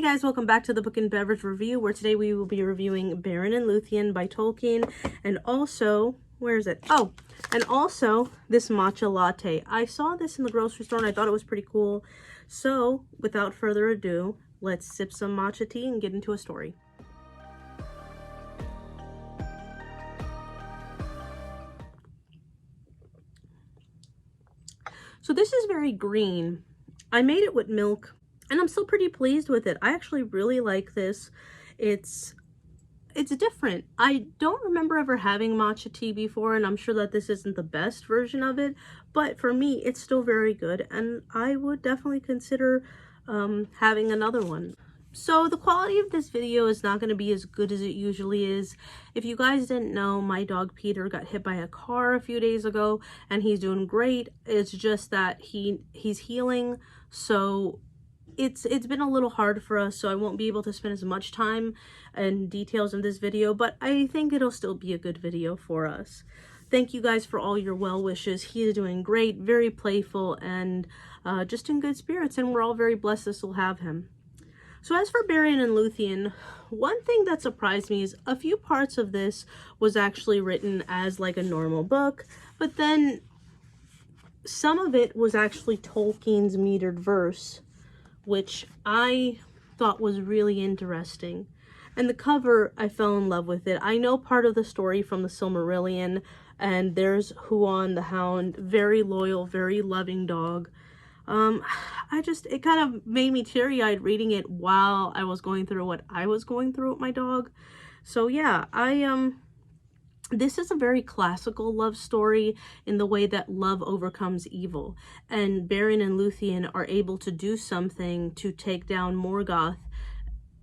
Hey guys, welcome back to the Book and Beverage Review, where today we will be reviewing Beren and Luthien by Tolkien, and also, where is it? Oh, and also this matcha latte. I saw this in the grocery store and I thought it was pretty cool. So, without further ado, let's sip some matcha tea and get into a story. So this is very green. I made it with milk, and I'm still pretty pleased with it. I actually really like this. It's different. I don't remember ever having matcha tea before, and I'm sure that this isn't the best version of it, but for me, it's still very good, and I would definitely consider having another one. So the quality of this video is not going to be as good as it usually is. If you guys didn't know, my dog Peter got hit by a car a few days ago, and he's doing great. It's just that he's healing, so it's been a little hard for us, so I won't be able to spend as much time and details in this video, but I think it'll still be a good video for us. Thank you guys for all your well wishes. He is doing great, very playful, and just in good spirits, and we're all very blessed this will have him. So as for Beren and Luthien, one thing that surprised me is a few parts of this was actually written as like a normal book, but then some of it was actually Tolkien's metered verse, which I thought was really interesting. And the cover, I fell in love with it. I know part of the story from the Silmarillion, and there's Huon the Hound, very loyal, very loving dog. It kind of made me teary-eyed reading it while I was going through what I was going through with my dog. So yeah, this is a very classical love story in the way that love overcomes evil. And Beren and Luthien are able to do something to take down Morgoth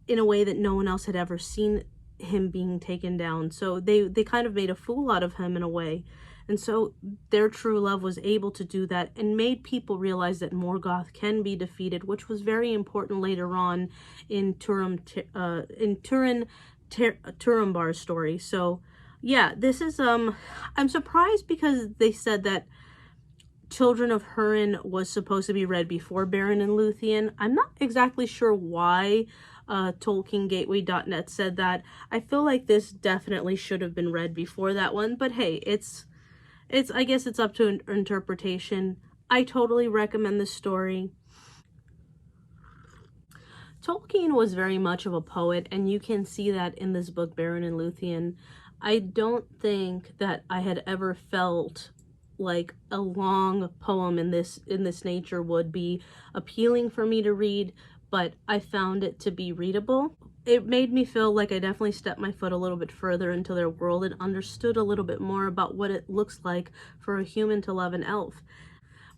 in a way that no one else had ever seen him being taken down. So they kind of made a fool out of him in a way. And so their true love was able to do that and made people realize that Morgoth can be defeated, which was very important later on in Turambar's story. So yeah, this is, I'm surprised because they said that Children of Húrin was supposed to be read before Beren and Luthien. I'm not exactly sure why TolkienGateway.net said that. I feel like this definitely should have been read before that one, but hey, I guess it's up to interpretation. I totally recommend this story. Tolkien was very much of a poet, and you can see that in this book, Beren and Luthien. I don't think that I had ever felt like a long poem in this nature would be appealing for me to read, but I found it to be readable. It made me feel like I definitely stepped my foot a little bit further into their world and understood a little bit more about what it looks like for a human to love an elf.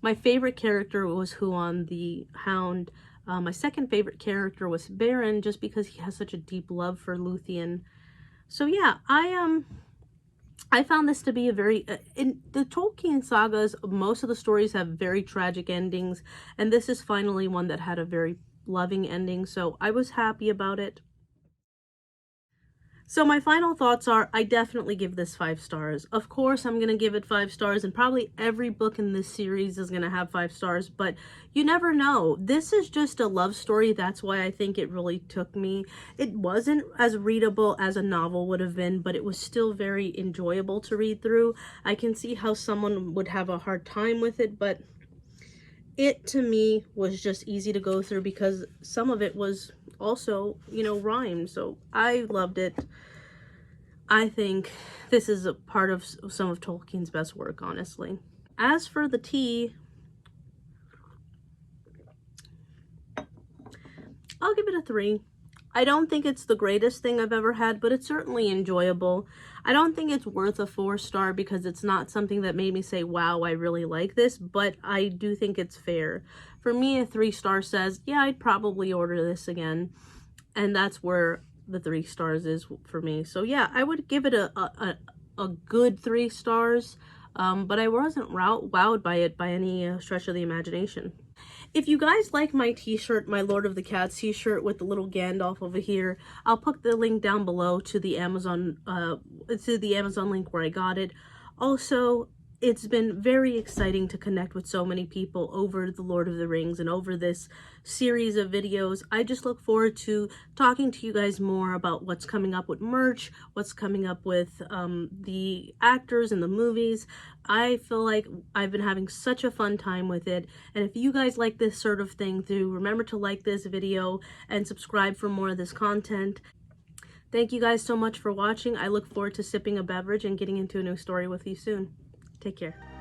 My favorite character was Huon the Hound. My second favorite character was Beren, just because he has such a deep love for Luthien. So yeah, I found this to be a very, in the Tolkien sagas, most of the stories have very tragic endings, and this is finally one that had a very loving ending, so I was happy about it. So my final thoughts are, I definitely give this 5 stars. Of course, I'm going to give it 5 stars, and probably every book in this series is going to have 5 stars, but you never know. This is just a love story. That's why I think it really took me. It wasn't as readable as a novel would have been, but it was still very enjoyable to read through. I can see how someone would have a hard time with it, but it, to me, was just easy to go through because some of it was also, you know, rhymed. So I loved it. I think this is a part of some of Tolkien's best work, honestly. As for the tea, I'll give it a 3. I don't think it's the greatest thing I've ever had, but it's certainly enjoyable. I don't think it's worth a 4-star because it's not something that made me say, wow, I really like this, but I do think it's fair. For me, a 3-star says, yeah, I'd probably order this again. And that's where the 3 stars is for me. So yeah, I would give it a good 3 stars, but I wasn't wowed by it by any stretch of the imagination. If you guys like my t-shirt, my Lord of the Cats t-shirt with the little Gandalf over here, I'll put the link down below to the Amazon link where I got it. Also, it's been very exciting to connect with so many people over The Lord of the Rings and over this series of videos. I just look forward to talking to you guys more about what's coming up with merch, what's coming up with the actors and the movies. I feel like I've been having such a fun time with it, and if you guys like this sort of thing too, remember to like this video and subscribe for more of this content. Thank you guys so much for watching. I look forward to sipping a beverage and getting into a new story with you soon. Take care.